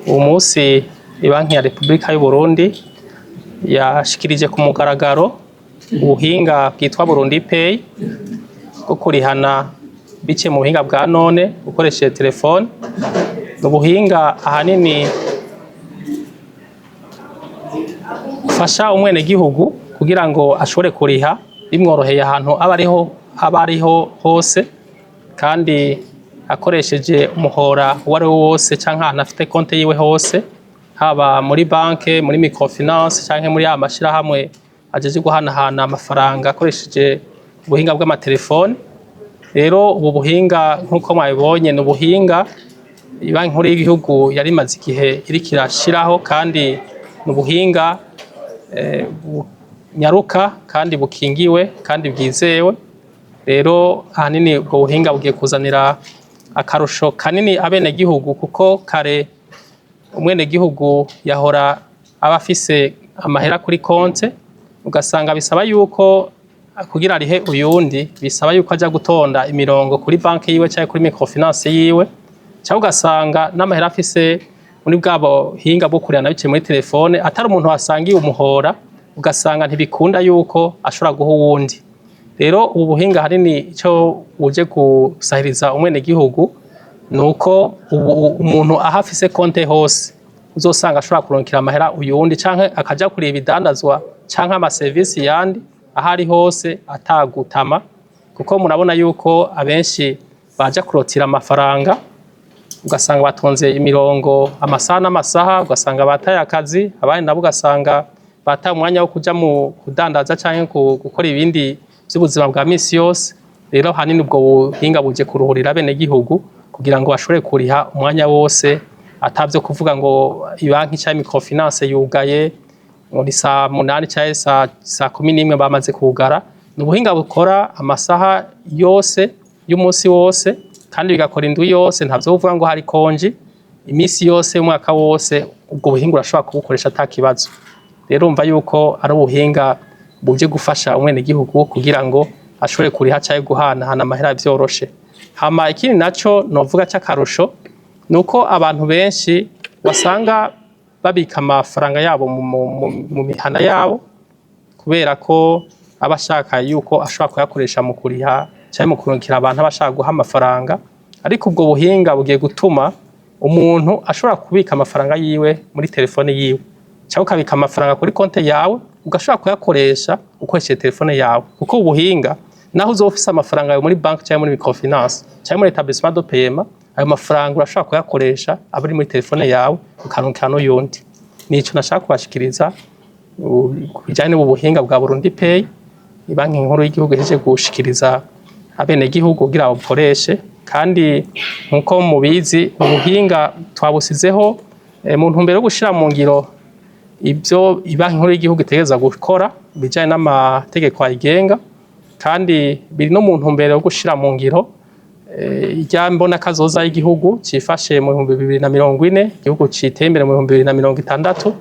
uwo munsi Banki ya Repubulika y'u Burundi yashikirije ku mugaragaro ubuhinga bwitwa Burundi Pay bwo kurihana bice mu buhinga bwa none ukoresheje telefone. Ubuhinga ahanini ufasha umwene gihugu kugira ngo ashobore kuriha bimworoheye ahantu aba ariho hose, kandi akoresheje umuhora uwari wo wose canke ahantu afite konte yiwe hose, haba muri banke, muri microfinance canke muri amashirahamwe ajeje guhanahana amafaranga akoresheje ubuhinga bw'amatelefone. Rero ubu buhinga nk'uko mwabibonye ni ubuhinga Banki Nkuru y'Igihugu yari imaze igihe iriko irashiraho, kandi ni ubuhinga nyaruka kandi bukingiwe kandi bwizewe. Rero ahanini ubwo buhinga bugiye kuzanira akarusho kanini abenegihugu, kuko kare umwenegihugu yahora aba afise amahera kuri konte, ugasanga bisaba yuko kugira arihe uyundi bisaba yuko aja gutonda imirongo kuri banki yiwe cyangwa kuri microfinance yiwe, cyangwa ugasanga n'amahera afise muri bwa buhinga bwo kurihana biciye muri telefone atari umuntu wasangiye umuhora, ugasanga ntibikunda yuko ashobora guha uwundi. Rero ubu buhinga hanini ico uje gusahiriza umwenegihugu nuko umuntu aho afise konte hose uzosanga ashobora kuronkera amahera uyundi, canke akaja kureba ibidandazwa canke amaserivisi yandi ahari hose atagutama, kuko murabona yuko abenshi baja kurotira amafaranga ugasanga batonze imirongo amasaha n'amasaha, ugasanga bataye akazi, abandi nabo ugasanga bataye umwanya wo kuja mu kudandaza canke gukora ibindi by'ubuzima bwa misi yose. Rero hanini ubwo buhinga buje kuruhurira abenegihugu kugira ngo bashobore kuriha umwanya wose, atavyo kuvuga ngo ibanki cyangwa microfinance yugaye muri saa 8 cyangwa saa 11 bamaze kugara. Ni ubuhinga bukora amasaha yose y'umunsi wose, kandi bigakora indwi yose, ntavyo kuvuga ngo hari konji imisi yose umwaka wose. Ubwo buhinga urashobora kubukoresha atakibazo. Rero umva yuko ari ubuhinga buje gufasha umwenegihugu kugira ngo ashobore kuriha cyangwa guhanahana amahera vyoroshe. Hama ikindi naco novuga cy'akarusho nuko abantu benshi wasanga babika amafaranga yabo mu mihana yabo, kubera ko abashaka yuko ashobora kuyakoresha mu kuriha cyangwa mu kuronkera abantu abashaka guha amafaranga. Ariko ubwo buhinga bugiye gutuma umuntu ashobora kubika amafaranga yiwe muri telefone yiwe, cyangwa ukabika amafaranga kuri konte yawe ugashobora kuyakoresha ukoresheje telefone yawe, kuko ubuhinga naho uzofisa amafaranga yawe muri banki cyangwa muri microfinance cyangwa muri établissement de paiement, ayo mafaranga urashobora kuyakoresha abari muri telefone yawe ukaronkera n'uyundi. Nico nashaka kubashikiriza bijanye n'ubu buhinga bwa Burundi Pay Banki Nkuru y'Igihugu ihejeje gushikiriza abenegihugu kugira babukoreshe. Kandi nkuko mubizi ubuhinga twabusizeho mu ntumbero yo gushira mu ngiro ibyo Banki Nkuru y'Igihugu itegereza gukora bijanye n'amategeko ayigenga, kandi biri no mu ntumbero yo gushira mu ngiro ijya mbona kazoza y'igihugu cifashe mu 2040, igihugu citembere mu 2060,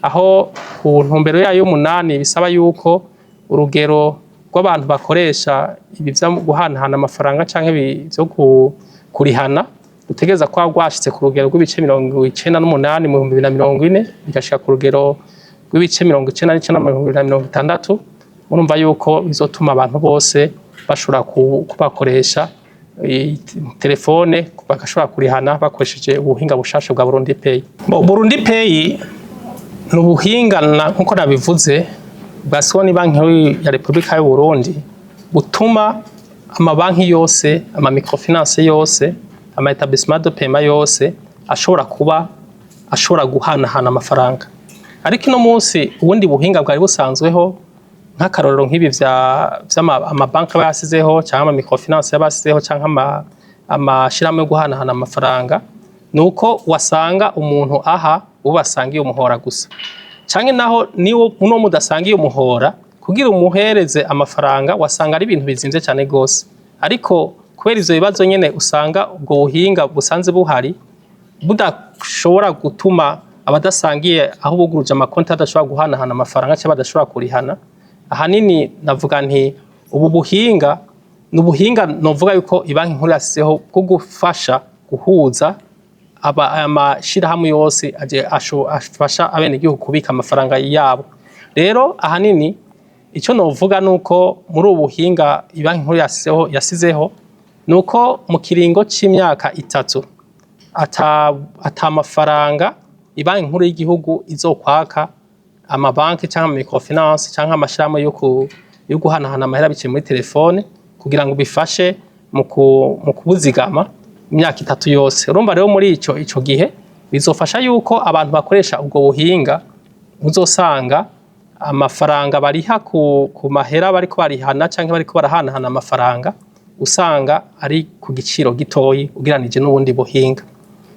aho ku ntumbero yayo 8 bisaba yuko urugero rw'abantu bakoresha ibi byo guhanahana amafaranga canke byo kurihana utegeza kwa rwashitse ku rugero rw'ibice 98 mu 2040 bigashika ku rugero rw'ibice 99 mu 2060. Murumva yuko bizotuma abantu bose bashobora kubakoresha telefone bagashobora kurihana bakoresheje ubuhinga bushasha bwa Burundi Pay. Burundi Pay ni ubuhinga nkuko nabivuze bwashyizweho ni Banki Nkuru ya Repubulika y'u Burundi, butuma amabanki yose, ama microfinance yose, ama établissement de paiement yose ashobora guhanahana amafaranga. Ariko ino munsi ubundi buhinga bwari busanzweho nk'akarorero nk'ibi amabanki basizeho cyangwa ama microfinance yabasizeho cyangwa amashirahamwe yo guhanahana amafaranga, nuko wasanga umuntu aha ubasangiye umuhora gusa, canke naho niwo uno mudasangiye umuhora kugira umuhereze amafaranga wasanga ari ibintu bizimvye cyane gose. Ariko kubera ivyo bibazo nyene usanga ubwo buhinga busanze buhari budashobora gutuma abadasangiye aho buguruje amakonti adashobora guhanahana amafaranga cyangwa badashobora kurihana. Ahanini navuga nti ubu buhinga n'ubuhinga novuga yuko Banki Nkuru yasizeho bwo gufasha guhuza amashirahamwe yose aje afasha abenegihugu kubika amafaranga yabo. Rero ahanini icyo novuga nuko muri ubu buhinga ibanki nkuru yasizeho nuko mu kiringo c'imyaka 3 ata mafaranga ibanki nkuru y'igihugu izokwaka amabanki cyangwa microfinance cyangwa amashirahamwe yo guhanahana amahera biciye muri telefone kugira ngo bifashe mu kubuzigama imyaka 3 yose. Urumva rero muri ico gihe bizofasha yuko abantu bakoresha ubwo buhinga uzosanga amafaranga bariha ku mahera bariko barihana cyangwa bariko barahanahana amafaranga usanga ari ku giciro gitoyi ugeranije n'ubundi buhinga.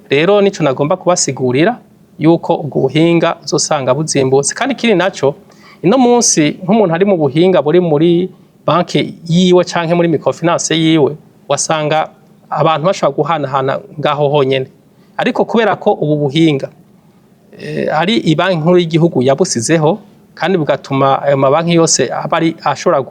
Rero nico nagomba kubasigurira yuko ubwo buhinga uzosanga buzimbutse, kandi kiri naco ino munsi nk'umuntu ari mu buhinga buri muri banki yiwe canke muri microfinance yiwe wasanga abantu bashobora guhanahana ngaho honyene, ariko kubera ko ubu buhinga ari ibanki nkuru y'igihugu yabusizeho kandi bugatuma ayo mabanki yose abari ashobora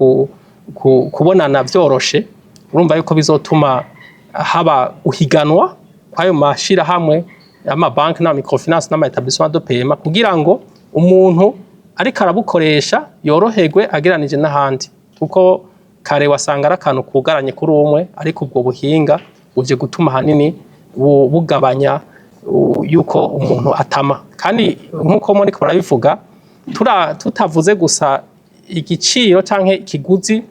kubonana vyoroshe, urumva yuko bizotuma haba uhiganwa kwayo mashira hamwe amabanki na microfinance na établissement de paiement kugira ngo umuntu ariko arabukoresha yoroherwe ageranije n'ahandi, kuko kare wasanga ari akantu kugaranye kuri umwe, ariko ubwo buhinga buje gutuma hanini bugabanya yuko umuntu atama. Kandi nkuko muri ko barabivuga tutavuze gusa igiciro canke ikiguzi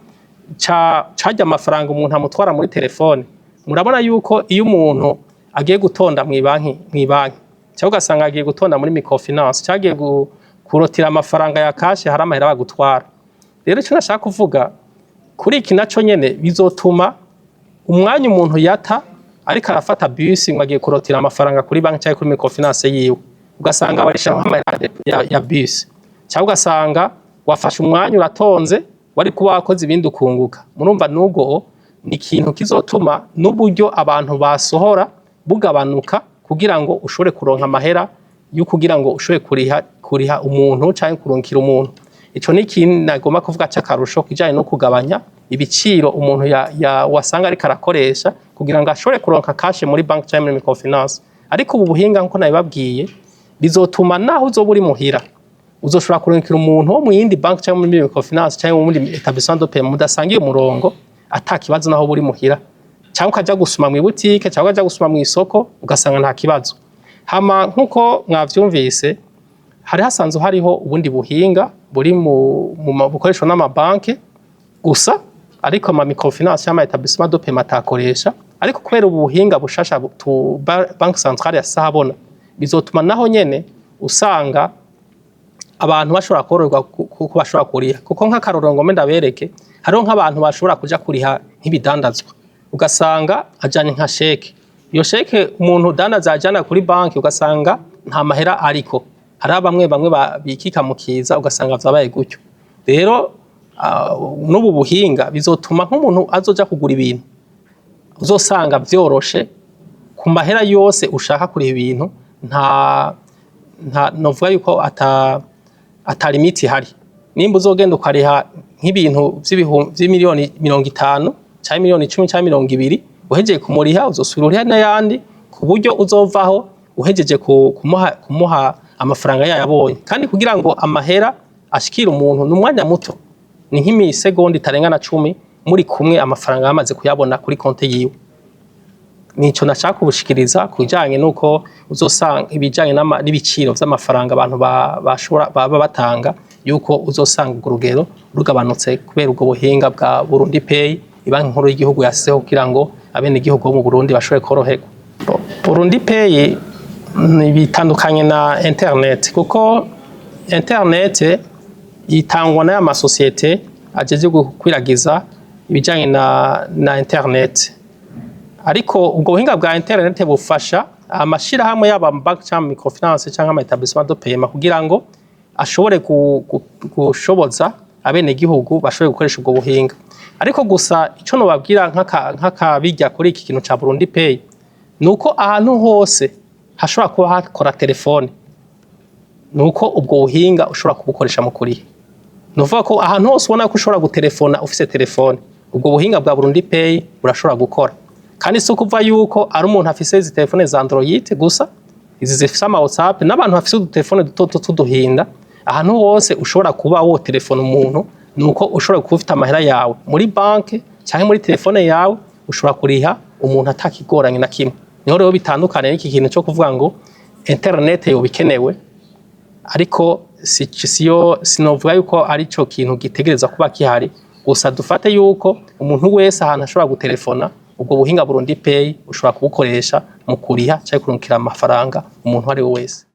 cajya amafaranga umuntu amutwara muri telefone, murabona yuko iyo umuntu agiye gutonda mu banki cyangwa ugasanga agiye gutonda muri microfinance cyagiye kurotira amafaranga ya cash hari amahera bagutwara. Rero icyo nashaka kuvuga kuri iki naco nyene bizotuma umwanya umuntu yata ariko arafata bus ngo agiye kurotira amafaranga kuri banki cyangwa kuri microfinance yiwe, ugasanga barisha amahera ya bus cyangwa ugasanga wafashe umwanya uratonze wari kuba wakoze ibindi ukunguka. Murumva n'ubwo ni ikintu kizotuma n'uburyo abantu basohora bugabanuka kugira ngo ushobore kuronka amahera yo kugira ngo ushobore kuriha umuntu cyangwa kuronkira umuntu. Ico ni ikintu nagomba kuvuga cy'akarusho kijanye no kugabanya ibiciro umuntu wasanga ariko arakoresha kugira ngo ashobore kuronka cash muri bank cyangwa muri microfinance. Ariko ubu buhinga nko nabibabwiye bizotuma naho uzoba uri muhira uzoshobora kuronkira umuntu wo mu yindi bank cyangwa muri microfinance cyangwa muri établissement de paiement mudasangiye umurongo atakibazo naho buri muhira, cyangwa ukaja gusuma mu butike cyangwa ukaja gusuma mu isoko ugasanga nta kibazo. Hama nkuko mwavyumvise hari hasanzwe hariho ubundi buhinga buri mu bukoreshwa n'amabanki gusa, ariko ama microfinance cyangwa établissement de paiement atakoresha. Ariko kubera ubuhinga bushasha bank centrale yasahabona bizotuma naho nyene usanga abantu bashobora kororwa kuko bashobora kuriha, kuko nk'akarorongo mbe ndabereke hariho nk'abantu bashobora kuja kuriha nk'ibidandazwa ugasanga ajanye nka sheke. Iyo sheke umuntu dandaza ajana kuri banki ugasanga nta mahera ariko hari bamwe bikika mukiza ugasanga vyabaye gutyo. Rero n'ubu buhinga bizotuma nk'umuntu azoja kugura ibintu uzosanga vyoroshe ku mahera yose ushaka kuri ibintu, nta novuga yuko ata limiti hari. Nimba uzogenda ukariha nk'ibintu vy'imiliyoni 50 cyangwa miliyoni 10 cyangwa 20 uhejeje kumuriha uzosubira uriha n'ayandi ku buryo uzovaho uhejeje kumuha amafaranga yayabonye. Kandi kugira ngo amahera ashikira umuntu n'umwanya muto ni nk'imisegonda itarengana 10 muri kumwe amafaranga yamaze kuyabona kuri konte yiwe. Nico nashaka kubushikiriza kujanye nuko uzosanga ibijanye n'ibiciro vy'amafaranga abantu baba batanga yuko uzosanga urugero rugabanutse kubera ubwo buhinga bwa Burundi Pay ibanki nkuru y'igihugu yasizeho kugira ngo abene igihugu bo mu Burundi bashobore koroherwa. Burundi Pay bitandukanye na internet, kuko internet itangwa na amasosiyete ajeje gukwiragiza ibijanye na internet, ariko ubwo buhinga bwa internet bufasha amashira hamwe yaba bank cyangwa microfinance cyangwa ama établissement de paiement kugira ngo ashobore gushoboza abene gihugu bashobore gukoresha ubwo buhinga. Ariko gusa ico no babwira nk'akabijya kuri iki kintu ca Burundi Pay nuko ahantu hose hashobora kuba hakora telefone, nuko ubwo buhinga ushobora kubukoresha mu kuriha. Nuvuga ko ahantu hose ubona ko ushobora gutelefona ufise telefone ubwo buhinga bwa Burundi Pay burashobora gukora. kandi si ukuva yuko ari umuntu afise izi telefone za Android gusa, izi zifise ama WhatsApp, n'abantu bafise udutelefone duto tuduhinda. Ahantu hose ushobora kuba wo telefone umuntu, nuko ushobora kuba ufite amahera yawe muri banke cyangwa muri telefone yawe, ushobora kuriha umuntu atakigoranye na kimwe. Niho rero bitandukanye n'iki kintu cyo kuvuga ngo internet yo bikenewe, ariko sinovuga yuko ari cyo kintu gitegereza kuba kihari. Gusa dufate yuko umuntu wese ahantu ashobora gutelefona, ubwo buhinga Burundi Pay ushobora kubukoresha mu kuriha cyangwa kurungikira amafaranga umuntu ari we wese.